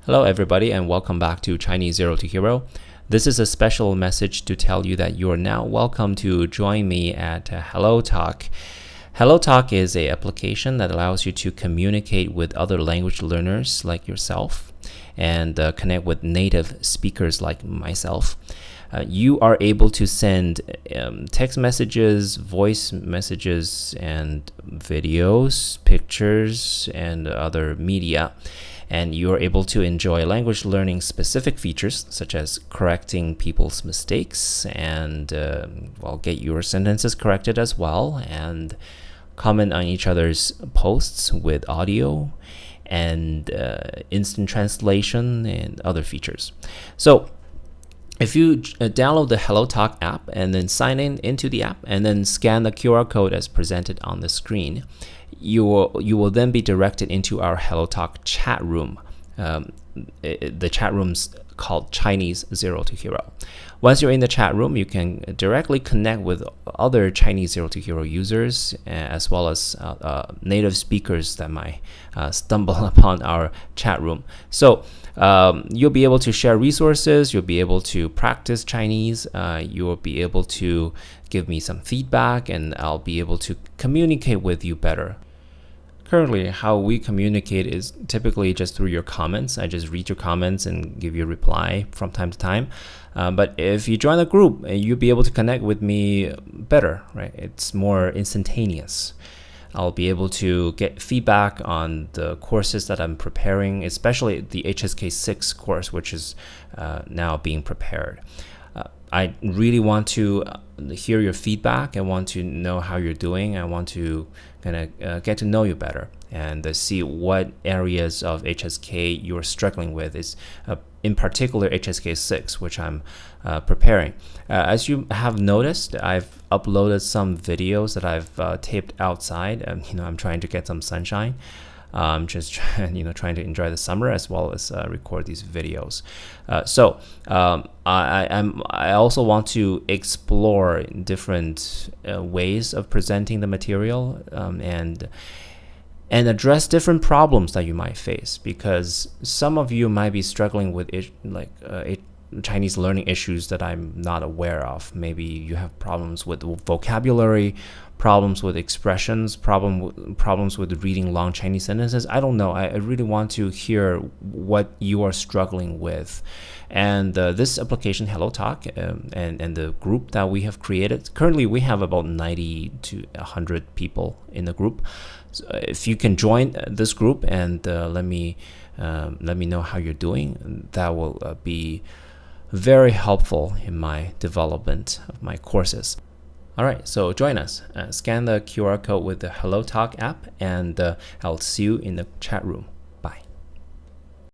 Hello everybody and welcome back to Chinese Zero to Hero. This is a special message to tell you that you are now welcome to join me at HelloTalk. HelloTalk is an application that allows you to communicate with other language learners like yourself and connect with native speakers like myself. You are able to send text messages, voice messages, and videos, pictures, and other media. And you're able to enjoy language learning specific features such as correcting people's mistakes and get your sentences corrected as well, and comment on each other's posts with audio and instant translation and other features. So if you download the HelloTalk app and then sign into the app and then scan the QR code as presented on the screen, you will then be directed into our HelloTalk chat room. The chat room's called Chinese Zero to Hero. Once you're in the chat room, you can directly connect with other Chinese Zero to Hero users as well as native speakers that might stumble upon our chat room. So you'll be able to share resources, you'll be able to practice Chinese, you'll be able to give me some feedback, and I'll be able to communicate with you better. Currently, how we communicate is typically just through your comments. I just read your comments and give you a reply from time to time. But if you join a group, you'll be able to connect with me better, right? It's more instantaneous. I'll be able to get feedback on the courses that I'm preparing, especially the HSK 6 course, which is now being prepared. I really want to hear your feedback. I want to know how you're doing. I want to kind of get to know you better and see what areas of HSK you're struggling with. Is in particular HSK 6, which I'm preparing. As you have noticed, I've uploaded some videos that I've taped outside. I'm trying to get some sunshine. I'm just trying to enjoy the summer as well as record these videos. I also want to explore different ways of presenting the material and address different problems that you might face, because some of you might be struggling with Chinese learning issues that I'm not aware of. Maybe you have problems with vocabulary, problems with expressions, problems with reading long Chinese sentences. I don't know. I really want to hear what you are struggling with. And this application, HelloTalk, and the group that we have created, currently we have about 90 to 100 people in the group. So if you can join this group and let me know how you're doing, that will be very helpful in my development of my courses. All right, so join us. Scan the QR code with the HelloTalk app, and I'll see you in the chat room.